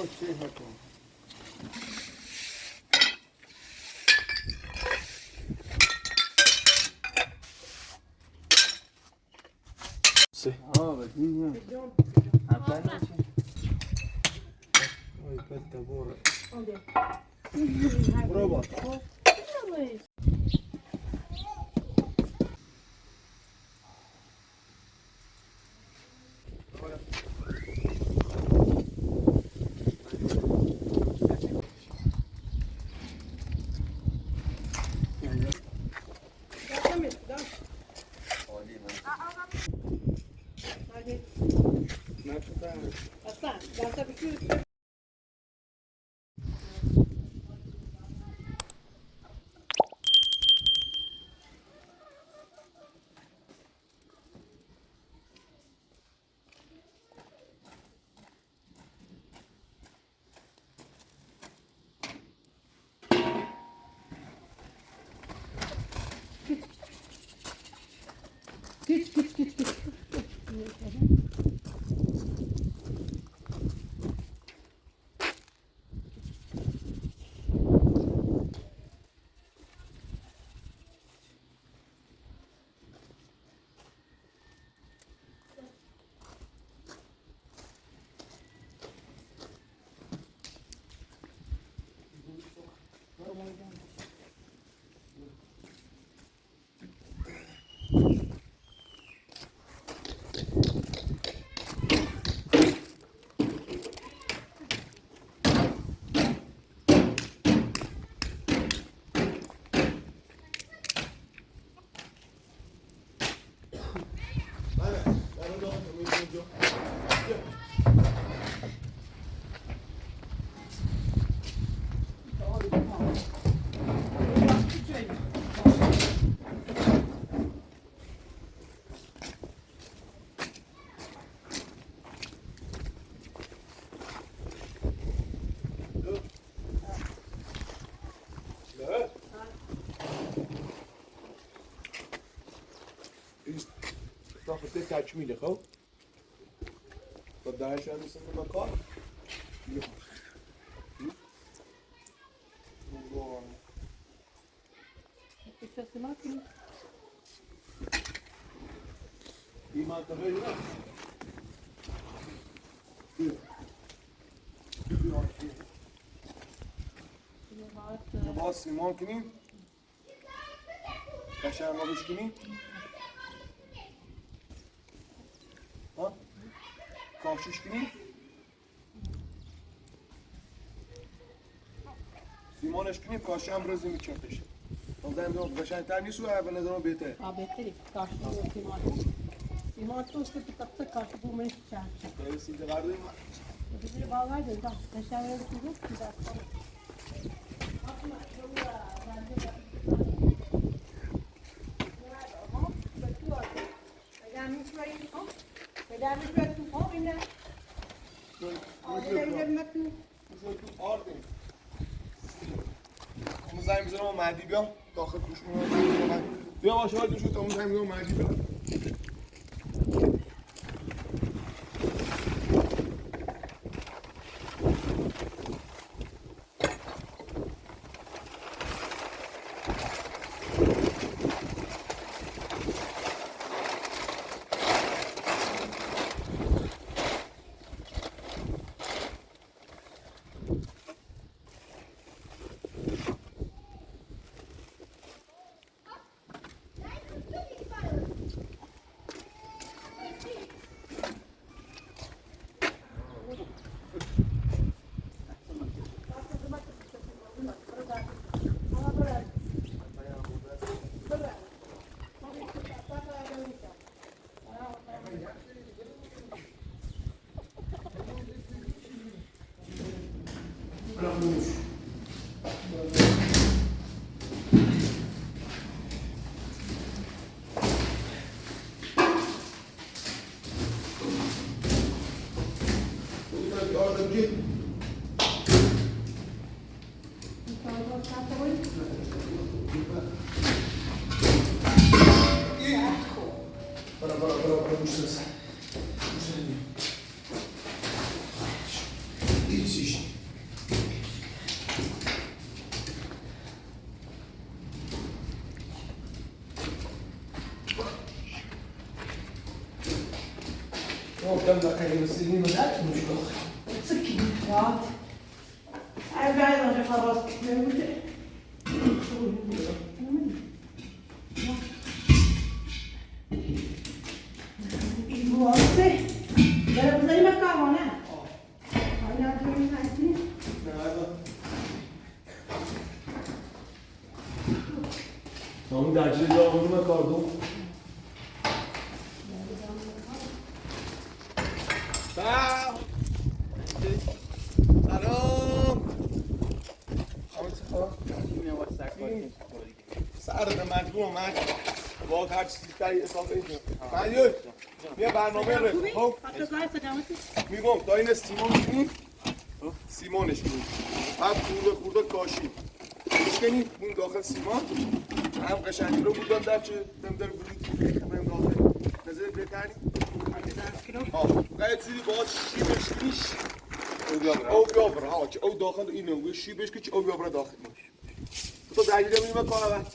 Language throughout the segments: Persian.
صحتكم. بدين عبالة ой كالتبورة برافو Aslan, ben tabii ki git. خود تکمیله خب با درش هم میسیم به کار این منطقه اینا باز سیمان کنیم قشنگ آبش کنیم کامشش کنیم سیمانش کنیم کاشه هم رزی میچنتش نظرم دارم قشنگتر نیست و به نظرم بهتره بهتری کاش سیمان توست که تب تک کاش بو من چند این سیده قردیم بگیر باور دارم قشنگ رو کنیم که دست زنگ میزنم مهدی بیام داخل کوش میکنم بیا باشه باید شد تا اون زنگ میزنم مهدی بیام Idź. گفتم داخل رسیدیم و درک مشکل. سکی راحت. اول آنجا خواست نمیده. این واسه در بزنی مکانه. آیا تو این هستی؟ اون درجه جا اونو کاردون. سلام. سر مجبور من با هر چیزی تایی حساب اینجا. مالیو بیا برنامه رو. خب میگم تا این سیمان می‌کنیم. سیمانش می‌کنیم. بعد خورده کاشی. می‌شکنیم اون داخل سیمان. هم قشنگی رو بودن در چه دمدر بودید. همین داخل. نظر بهتری. قاعد جوری باید شیبش کنیش. او بیابره ها که او داخل اینه و شیبش که او بیابره داخل باشه. تو درگیره می‌ریم کارا بر.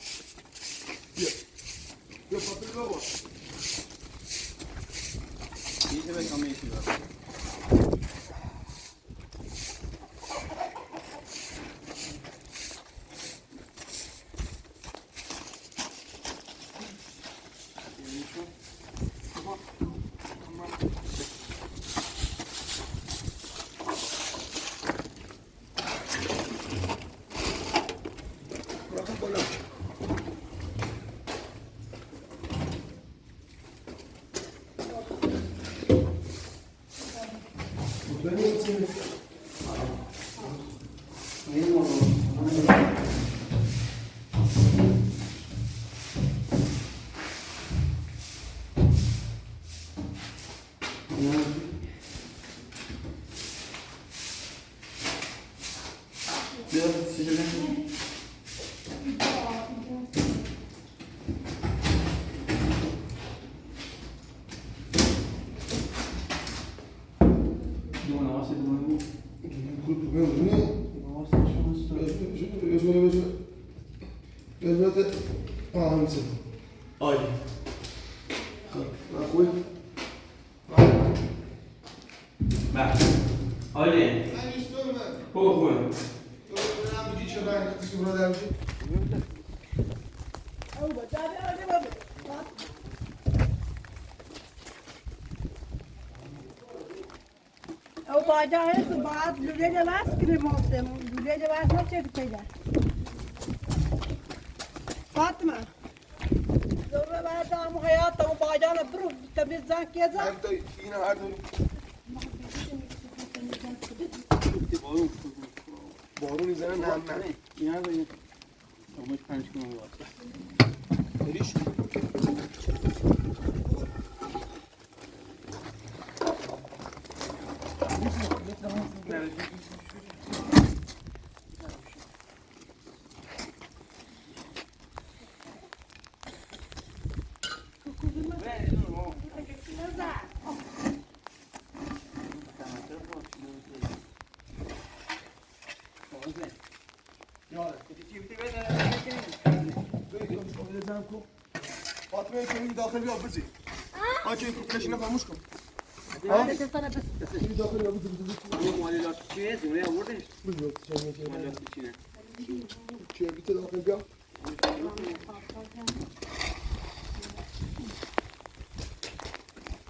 بیا پاپی بابا. یه به کامل شد. عالی. خوبی؟ بله. عالی. خوبه. او باجا هست بعد لوله جواز کنه موسم لوله جواز نچه بکیده فاطمه ضرور بعد دام حیات و باجا نبرو تبي زان كذا انت هنا عدل بارون میزنه نه اینا رو امروز 5 کیلو واسه بریش فاطمه که داخل بیا بزی ها که کشینا فراموش کن هذا تفنا بس این داخل بیا بزی این مالیات چیه؟ زمین آوردش؟ بزی مالیات چیه؟ چه بیت داخل بیا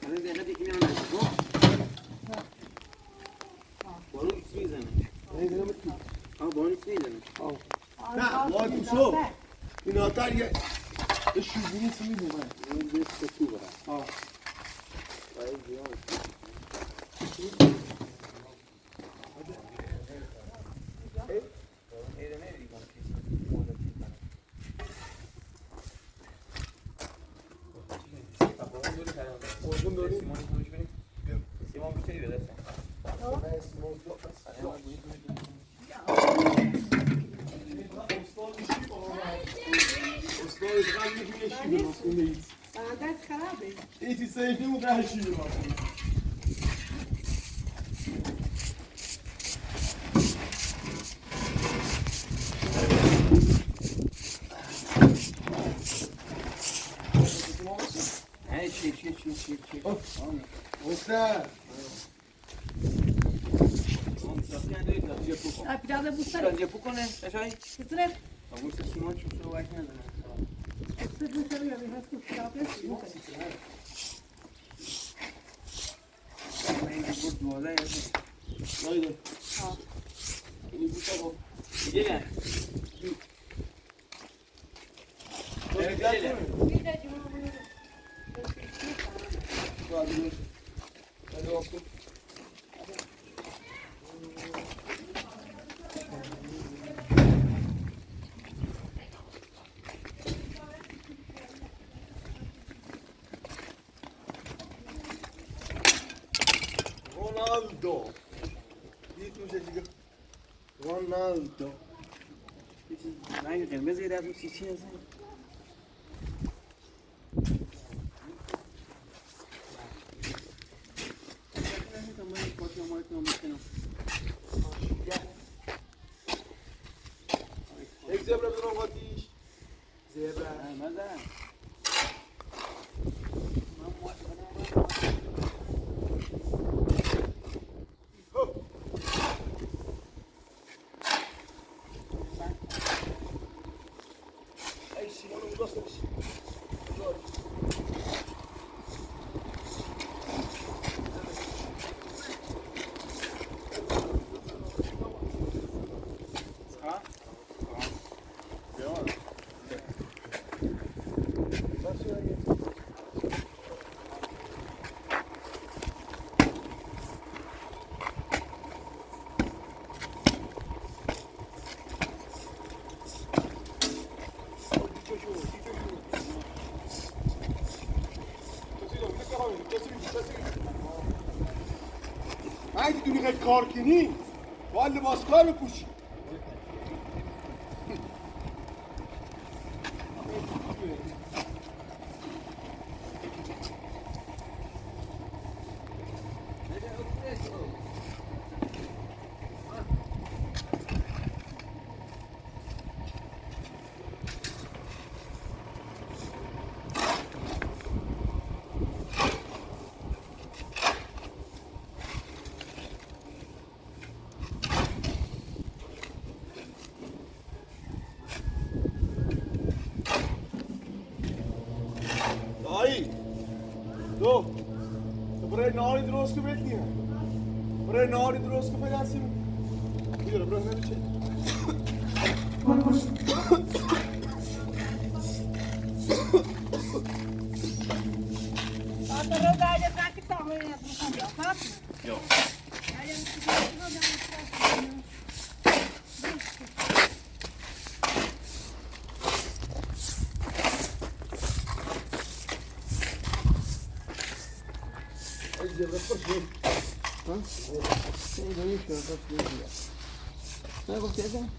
الان دقیقه دیگه میان نشو بارون اسم میزنه بارون اسم میزنه نه باید تو این آتر یه شیبونی سی میدونم این دست تو برا قربون داریم سیمان بیشتری بده استاد قلبی میشه شیبه ماسکنه بعدش خرابه ایتی سیفی و قهر شیبه ماسکنه نه چی چی مستر پیاده بوستر راجع بکنه شاید بسره اون سیمان چون سو وقت نداره بسره بسره یا بیهست تو پیاده این بود دوازده نایده ها اینی بود آقا دیگه نه میره جمعه رونالدو دید میشه دیگه رونالدو رنگ قرمز یه دفعه چی هست یک زبره بدون قاتیش زبره مزن ای سیمان رو راست نمیشه اگه دونی خیلی کار کنی باید لباس کار بپوشی دایی دو برای نهاری درست که بکنیم برای نهاری درست که پیدستیم بیاره برای نمیشه Agora vai levar que tá ruim, né? Não comprou, tá? Jo. Aí eu não sei نه گفتی ازم؟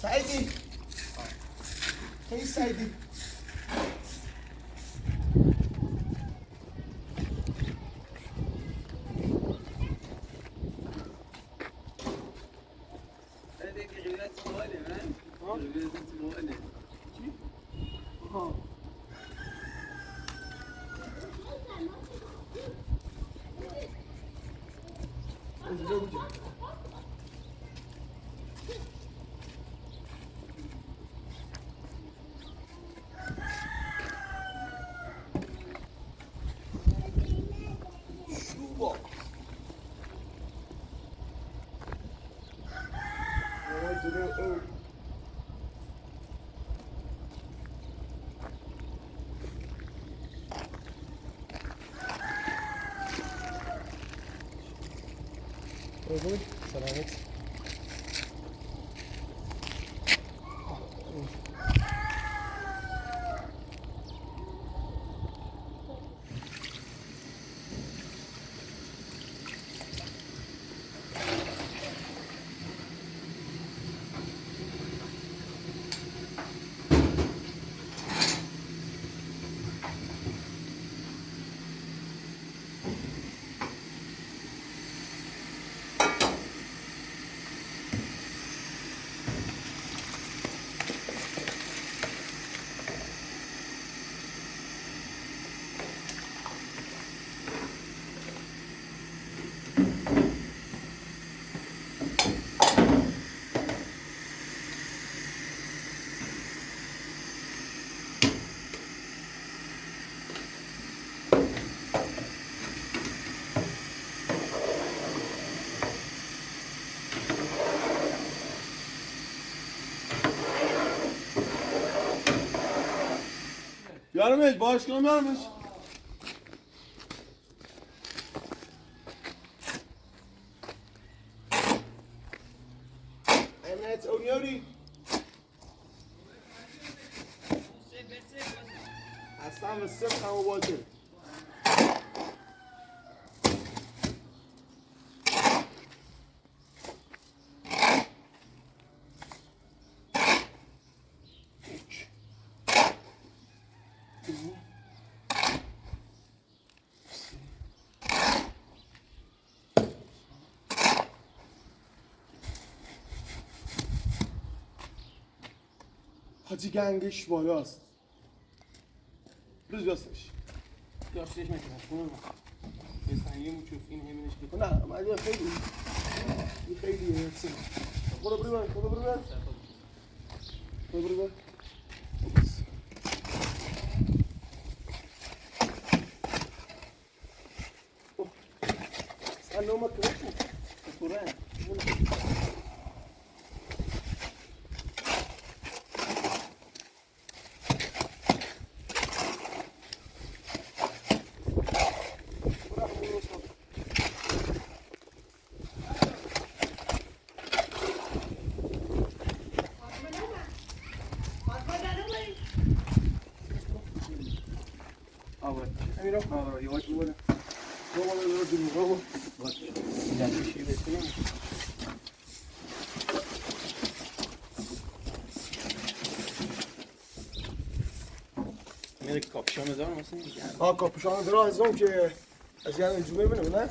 سعیدی هی سعیدی سلامت بیارمش باش کنم بیارمش امنیت اونیاری اصلا به صفر همه باشه حاجی گنگش بالاست روز بیاستش یاشتش میکنه خونه بسنگه موچوف این همینش بکنه نه مالی خیلی این خیلی هستم برو برو برو برو برو برو برو انا ما كرهتو القرآن اميرو يواش ولا هو الرجل هو يعني شيء بسيط میره کاپشن بذارم مثلا ها کاپوشان درا هزم که از یعنی جوبه منو نه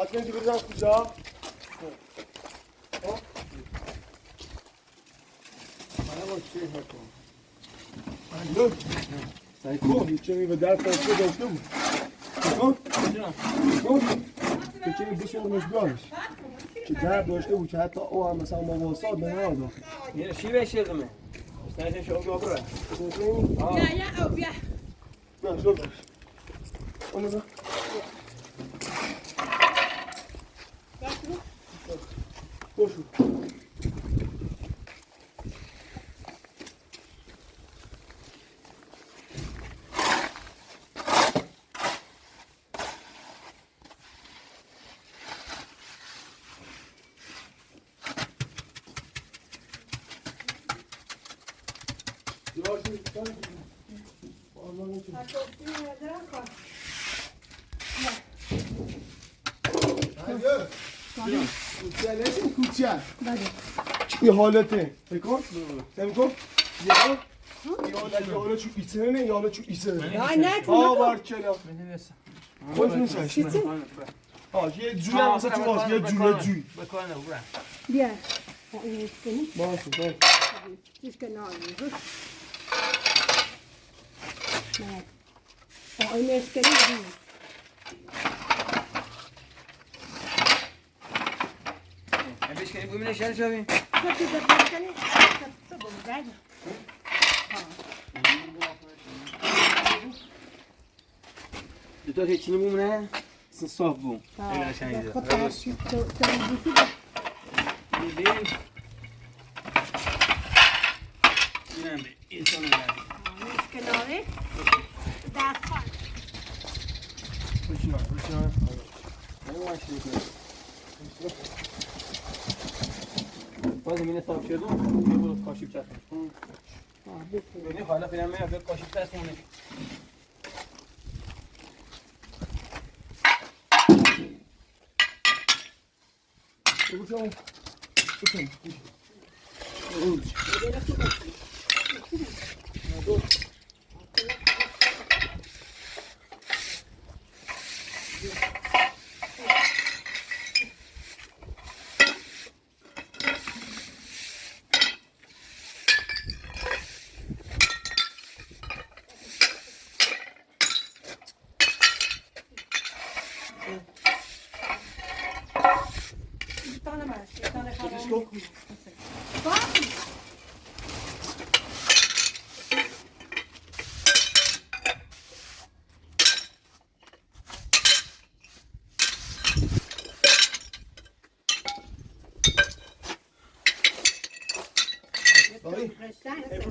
Atmenti buradan kucağa. bana bak şey yapalım. Alo. Sayko, içeri ve ders konusunda görüştün mü? Sayko? Sayko? Geçeni bir şey olmuş görmüş. Ki der داشته بود که حتی او هم مثلا ما واساد به نرده. یه شی بشه دمه. استنش شو بابا. بیا یا او بیا نه شد. اون نه. Koşun. این حالته بکن بکن یه حالا چو ایتره نه یه حالا چو ایتره نه نه ها بارکلا بنویسم. خوش میشه ها یه جوی هم مثلا تو باز یه جوی بکنه برو. بیا این اسکنی باشه باشه چیز که نامیزه نه این اسکنی بیا بیش کنی ببینه شهر شویم. تو بکنی تو بگذار دو تا هیچی نمونه. سن صاف بوم. خیلی قشنگه. خب ترشی تو هم انسان نمیدی نیست کناره دست پا بشین بشین باز زمین صاف شد یه برو کاشیب چسبونش کن ببین حالا فعلا میاد کاشیب چسبونه Even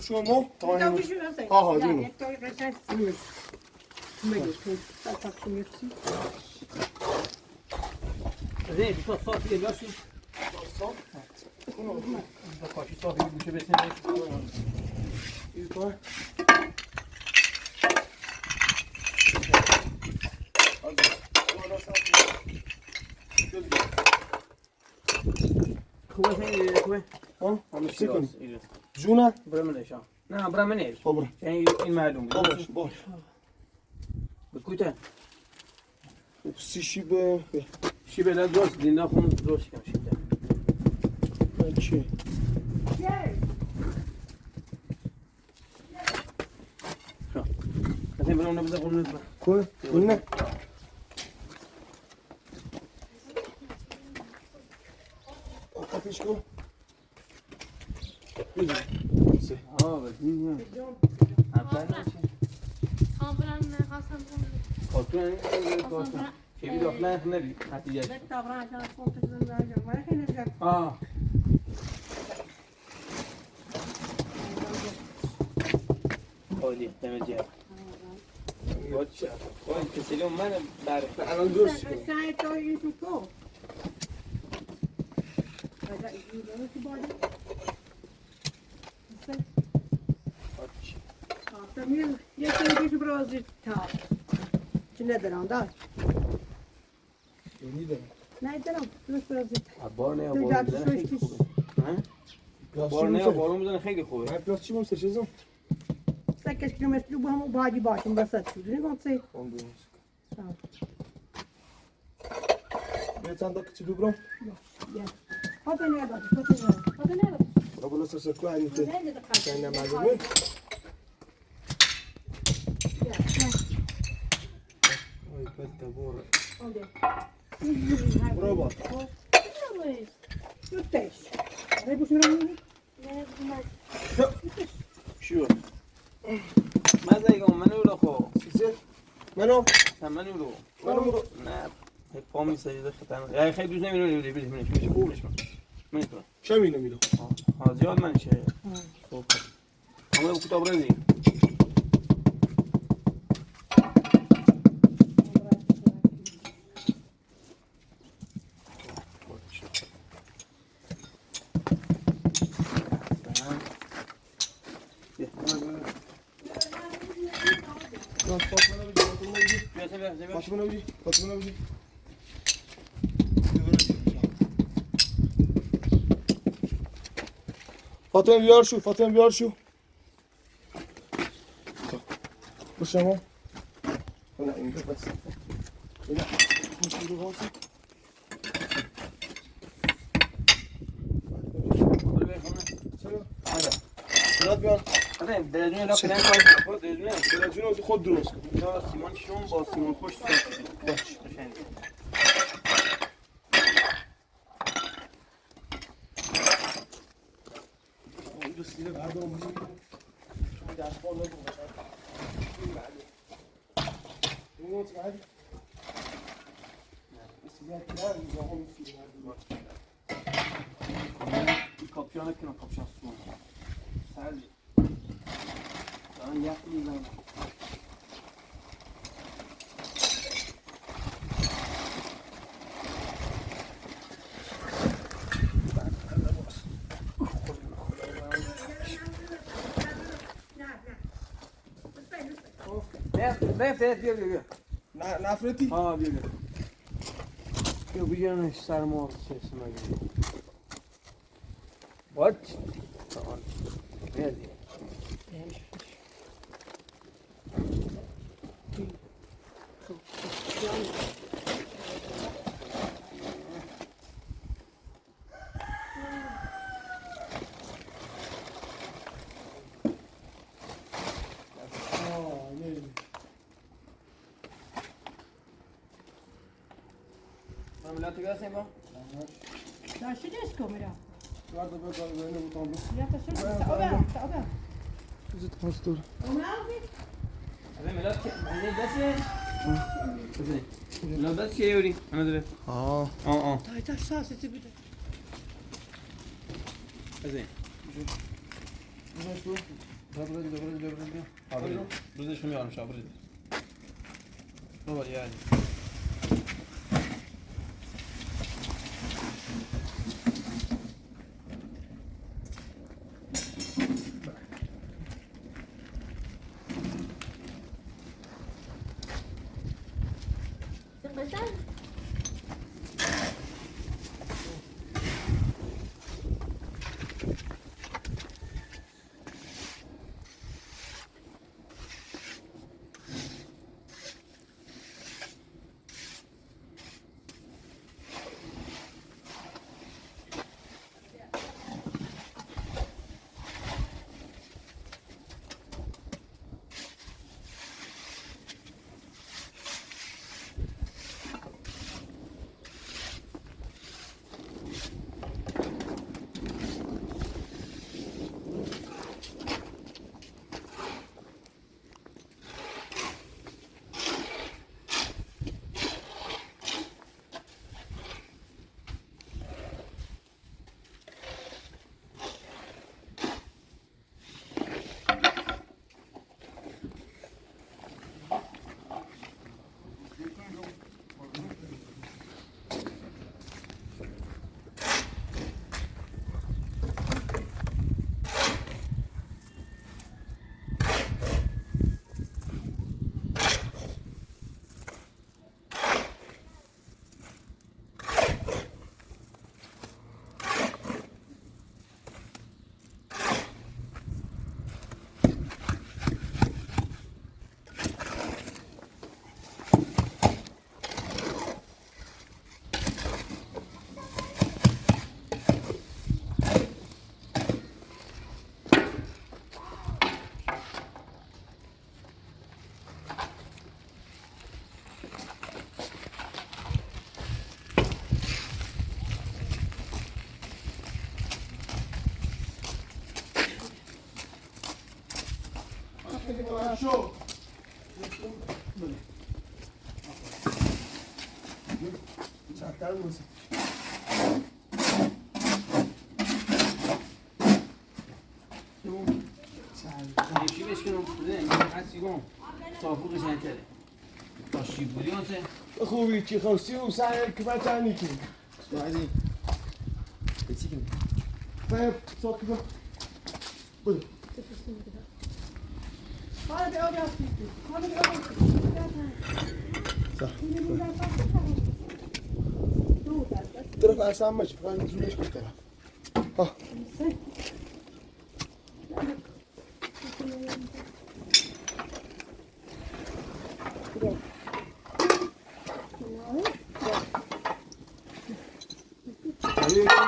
شما آها آها جونو یک تایی قشنگ سیمش میگه تو ساکشی میفتی زين تو صافي اليوش صاف کاشی صافی گوشه بسنش يبقى خوبه زين خوبه ها همش سيكون سيكون جونا برمنش نه برمنش خبر یعنی این معلوم باش باش بکوتن سی شیب شی بلا درست دینا خون درست کم شیبه چی مثلا برام نبذ قرن نبذ کل نه آتش کو ها بدین خاطر خاطر چی بی داخل نبی نتیجه یک تابرا عشان اسمون تجزن راجع ما خیلی نرجع عالی دم جا واتش وای کسی من بعرف الان درست شد قشنگ توی تو کو بعد این رو تو باید واتش تمام یه سری برازی تا چی ندارم دار یعنی دارم نه دارم درست برازی بار نه تو بار جات میزنه خیلی شوشتیش. خوبه بار نه بار میزنه خیلی خوبه من پلاس چی مونسته چیزم 8 کیلومتر با هم باجی باشیم بسات شد نه گفتی اون یه چند تا کچی دوبرم خاطر نداد خاطر نداد قبل از سکو انیت نه چند نمازه ای پت بور برو Tuteş. Ne bu şuranın? شو ماذا يقول منو له خو سيسير منو منو له منو نه هیچ پامی سجده خطر یا خیلی دوست نمی‌دونم ولی بیش منش میشه خوبش من تو چه مینو میرو ها زیاد منشه خوب اما کتاب رازی فاطمه نبی فاطمه نبی فاطمه بیار شو فاطمه بیار شو بشما نه اینجا بس نه میشه رو واسه راد بیار آره درجون لا کردن کار خود درجون درجون خود درست کن یا سیمان شون با سیمان خوش باش قشنگ این دو سیله بردارم بزنیم دست بال نکنم این بعده این وقت بعد سیله کنار اینجا هم سیله بردارم این کاپیانه کنم کاپیان سون سردی من یک میزنم. بیا بیا. نفرتی؟ بیا بیا. بیا بیانش سرما سیستم اگه. What? Tamam. Ne diyor? Ameliyatı gelsin mi? Daar zit eens komen dan. Guarda per cosa viene buttando. Ja, dat zit er. Sta op. Zit pastor. Normaal niet. Ameliyat ne dersin? Ne dersin yuri? Ana dire. Aa. Daar staat zit er. Azin. Abi. Burada şunu yapmış abi. Ne var yani? Show. Çatar mısın? یکی بشکنم بده حسیگم صافوقش نتره تاشی بولیانسه خوبی چی خواستی و سعی که بچه که بعدی بچیکم باید ساکی با بود Hadi bir oraya atlayın. Hadi bir oraya atlayın. Yine buradan kalkın. Dur derler. طرف اصلا ماشي فقط زورش که طرف ها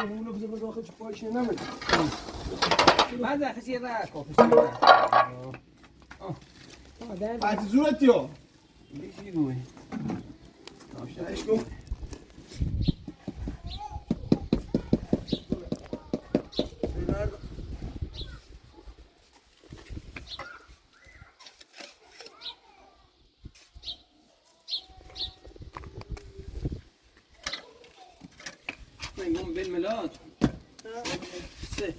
اونو بذار داخل چه پایش نمیده بعد خیلی را کافی بعد زورت یا بیشی گوی ناشتهش کن يوم بالميلاد سه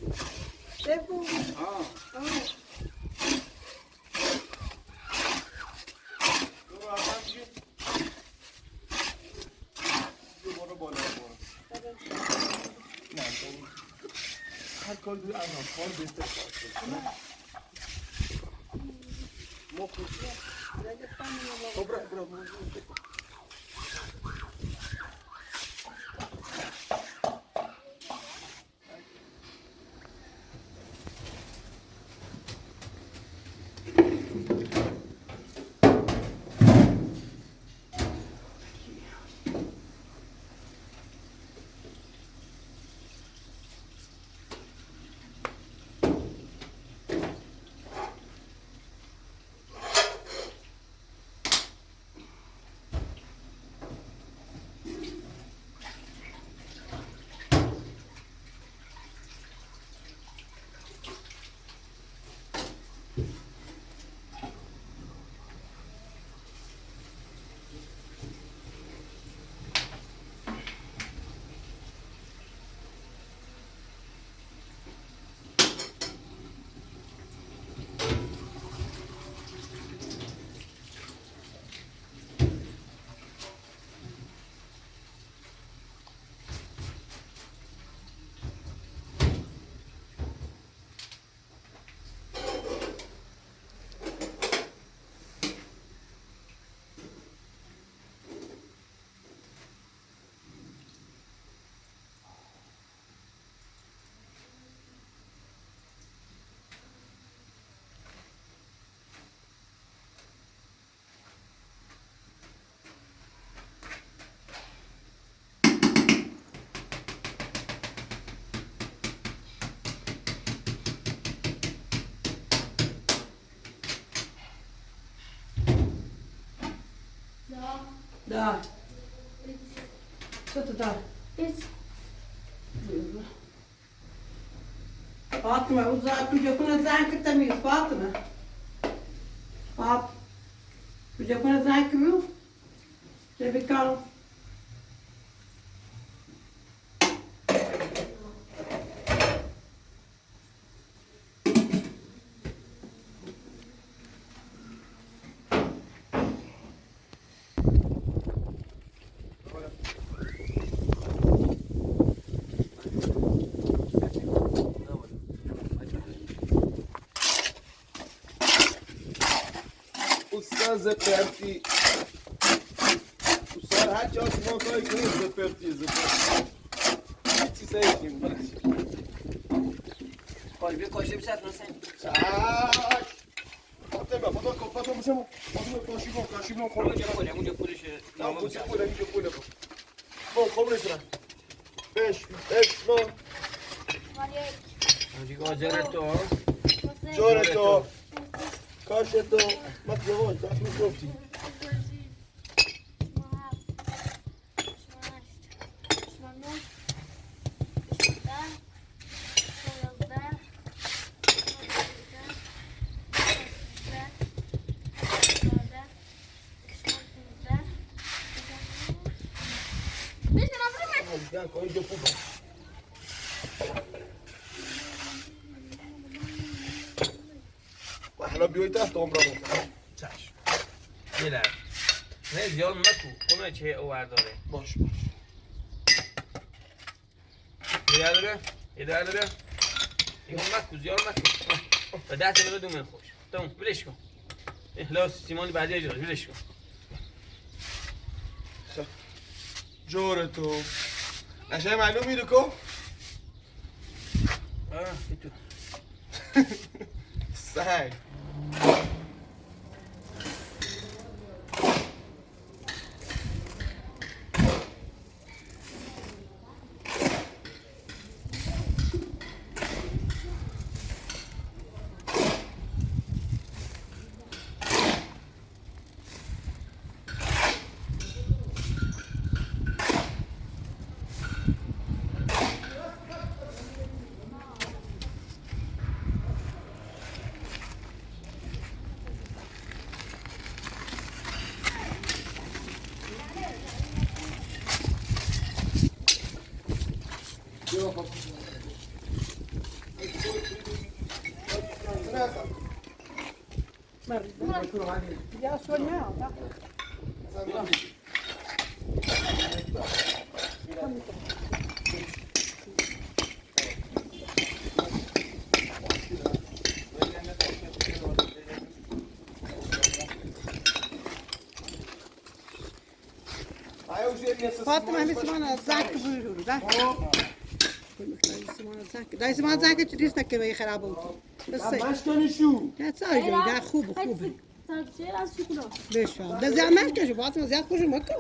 Defol. اه سال دو از سال بهتر Da. Co to da? Fatma, uzak kucakına zan kıtamıyoruz Fatma. Kucakına zan kımıyor. Tabii kal. استاد زپرتی استاد هر جا ما کاری کنیم زپرتی چی سایشیم خواهی بیا کاشته بشه اتنا سنی چاش فاطمه فاطمه بشم کاشی کن اونجا بخوری اونجا پولشه نامه اونجا بسن پوله اینجا پوله کن خب نشونم بش اسم دیگه جاره تو جور تو کاش تو مطلوبان کاش میگفتی گن کن اینجا پول و حالا بیایی تحت عمره بکن چشم یه لحظه نه زیاد مکو کنه چه اوور داره باش یه داره اینو مکو زیاد مکو و دست منو دومن خوش تمام بلش کن اخلاص سیمانی بعدی اجراش بلش کن جور تو قشنگ معلوم میره کو تو سنگ Ya soñado, ¿no? Fatma hani Simona zak buyurur da. Simona zak. Dai Simona zak چه دیست که به خراب بود. بس. مشکنشو نه سایه ده خوب خوبه. شیر از شکلات بشم. ده زمان کشو فاطمه زیاد خوش مکن.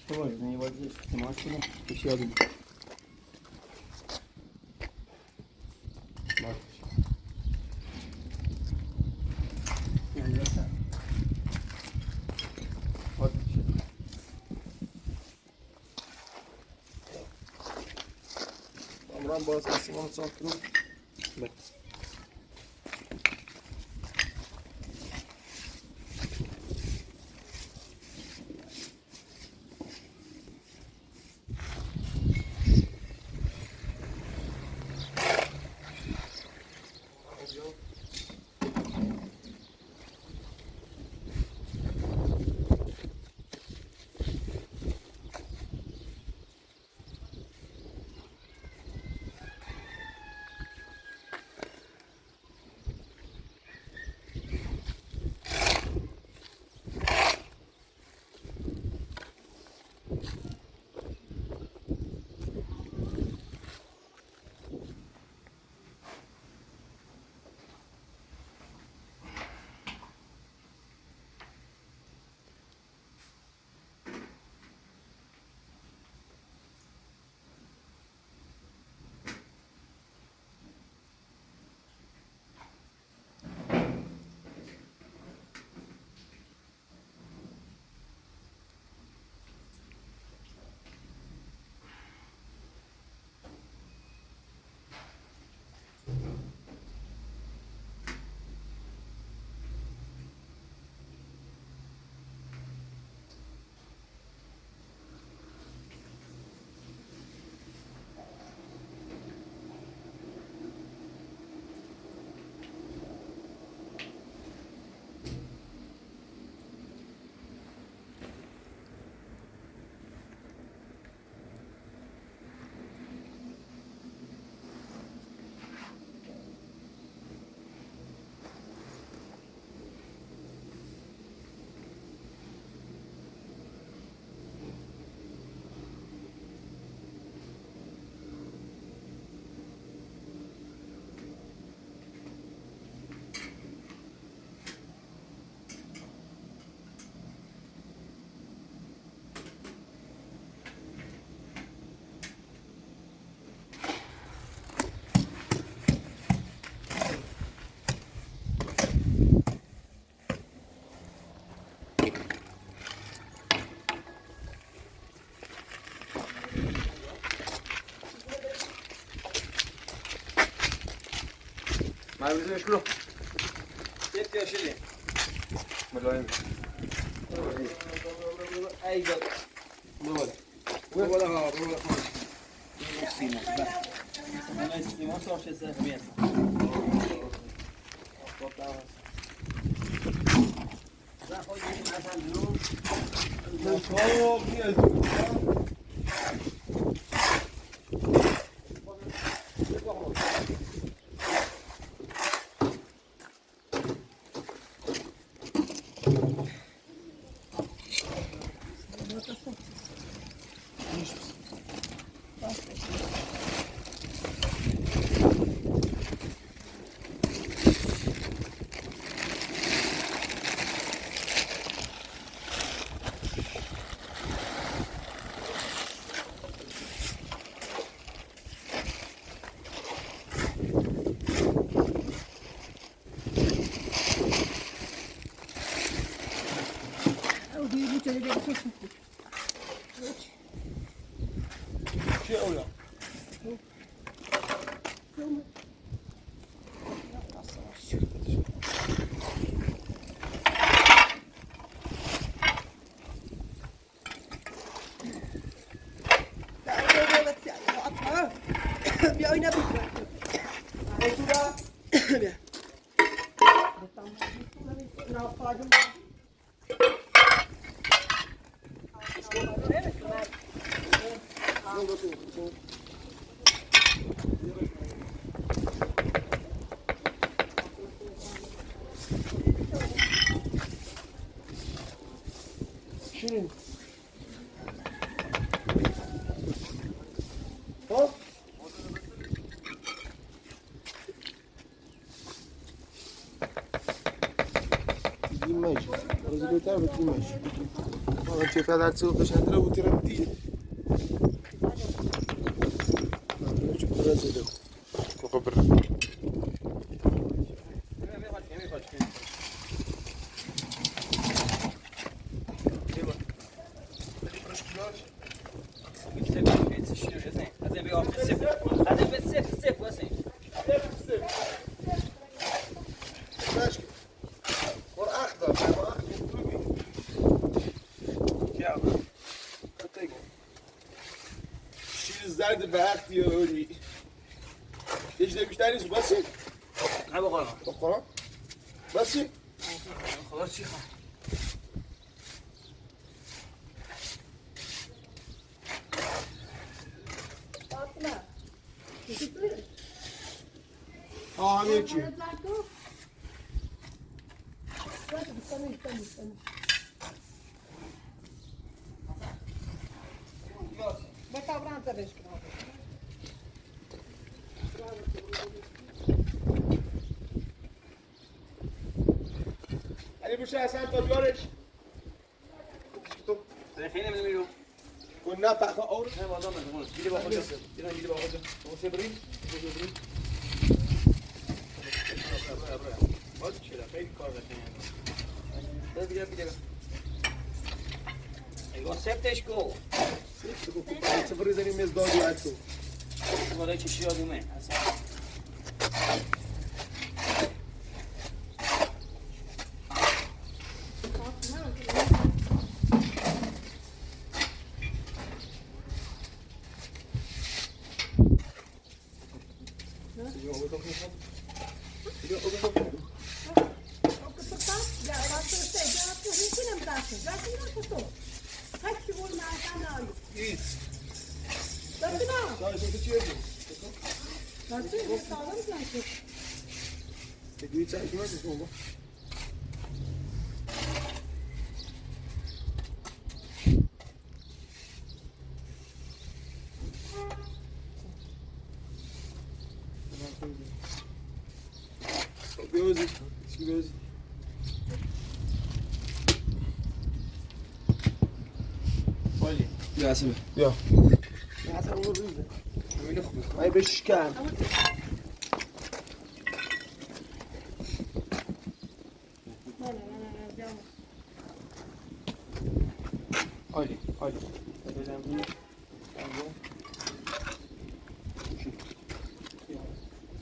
Давай, на него здесь машина. Еще один. Вот еще. Amran باز آسمان صاف کنم. بله. عايزين شكله كيف يا شيلي ملايين اي جد دول ولا ها ولا سيما انا سيما صار شيء سهل لا خذ عشان اليوم شو أولى؟ شنو؟ ها؟ ماشي رجلي تعبت ماشي والله شوف هذا تسوق ايش هترى وتربتي شوف رجلي وقبر زاد بأختي يا ولي ايش ده مشتري بس انا بقرا بقرا بس خلاص شيخ عامل شي Ali bu şey sen topluyoruz. الحين من اليوم كنا تحت اور انا والله ما تقول جيلي باخذ جيلي باخذ هو سيبرين سيبرين ما تشيل خير كار ده بيجي ايوه سبتش كو صفر زي ميز دوري عكسه ولا شيء يومين Gözü, gözü. قولي ياسمين يا ياسمين وريني وين اخوك هاي بالشكان قولي قولي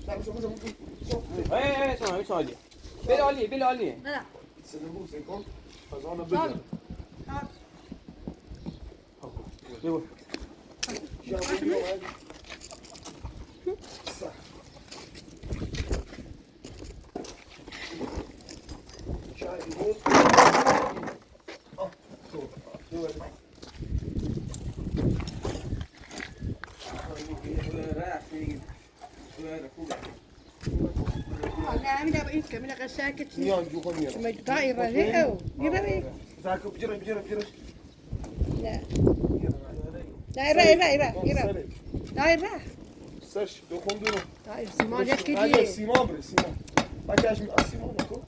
لا بس سلام عالیه. بله عالیه بله عالیه. نه. سلمو سکن. فضا نبود. بگو. أنا أمينة بقيت كمينة غشاكة میان جو خود میان. ما دائرة هي أو يرى زاکو بجرش. لا دائرة دائرة سرش دو خوندونو. دائرة سيمان يكيد سیمان بره سیمان. بچه‌اش می سیمان کو.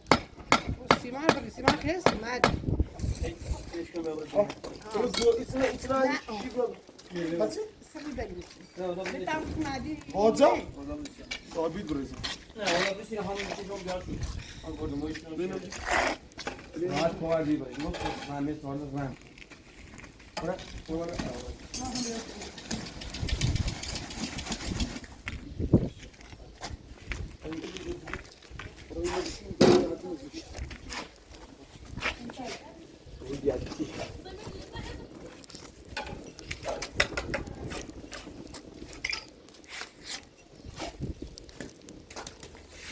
سيمان بري سيمان خيس ما عاد روز دو ایتنا چی بود؟ هستی؟ سبي بري بتعرف ما دي هاجا؟ ثابت برز. نه والا بشین همون چیزو بیار تو. آن گردم وایس بینم. راحت کوار دی باش. مو همه سوال زن. برا.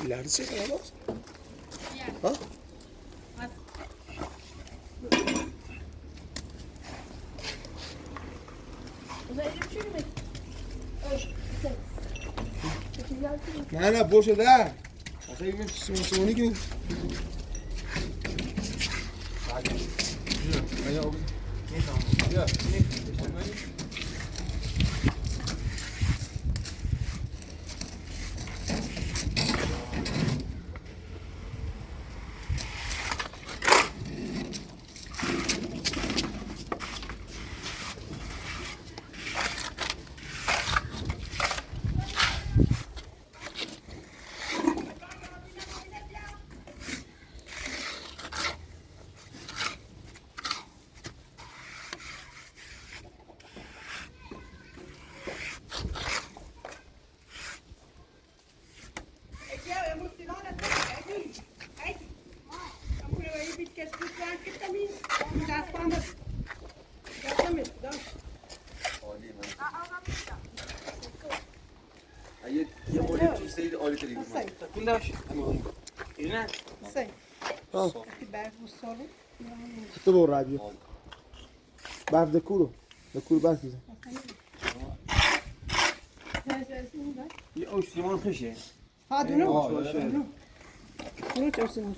لرزه خلاص. ها؟ نه باشه ده. آخه این سونی که یه مورد چیز سید عالی تری بود. کون داش. اینا. سي ها بعرف وصلوا تو رادیو بعد دکورو بعد کیزه یه اوش سیمان خشه. هادو نو نو توصل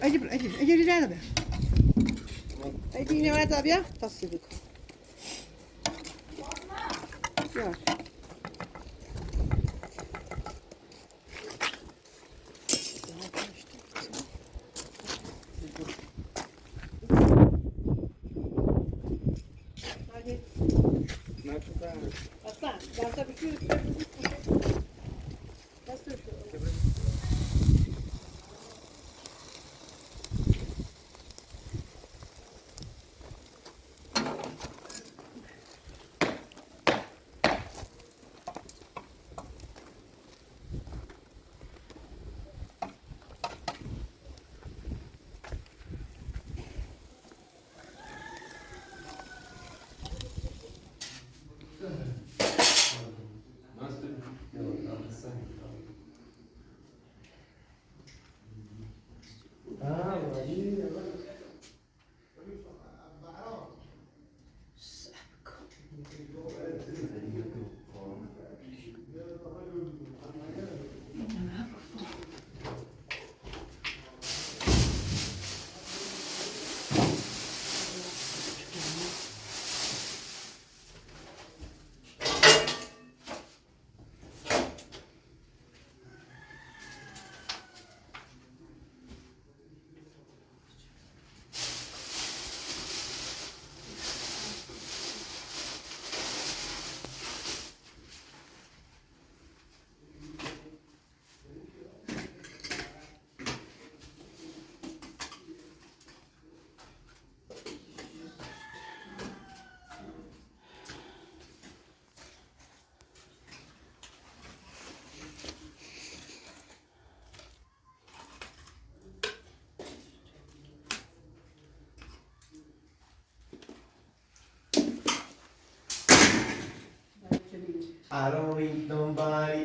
اجي لا ده اجي نواد ابيض تصدق يا Aslan, ben tabii ki nasıl I don't need nobody.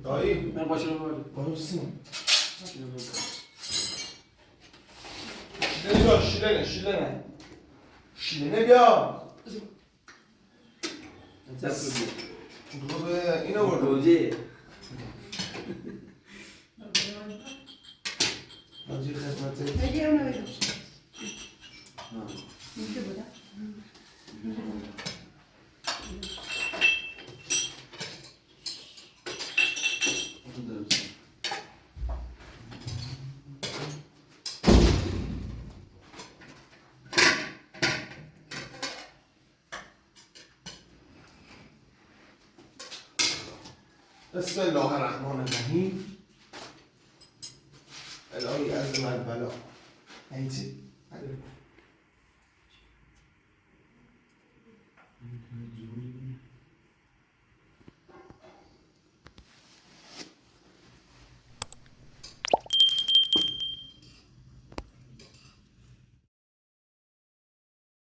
دایی من باشه ببرم. برو سیم شیلنه بیا شیلنه بیا برو به اینو برو روزی. حاجی خدمت بگی اونو بگو اینجا بودم بسم الله الرحمن الرحیم الهی عزم البلا ایتی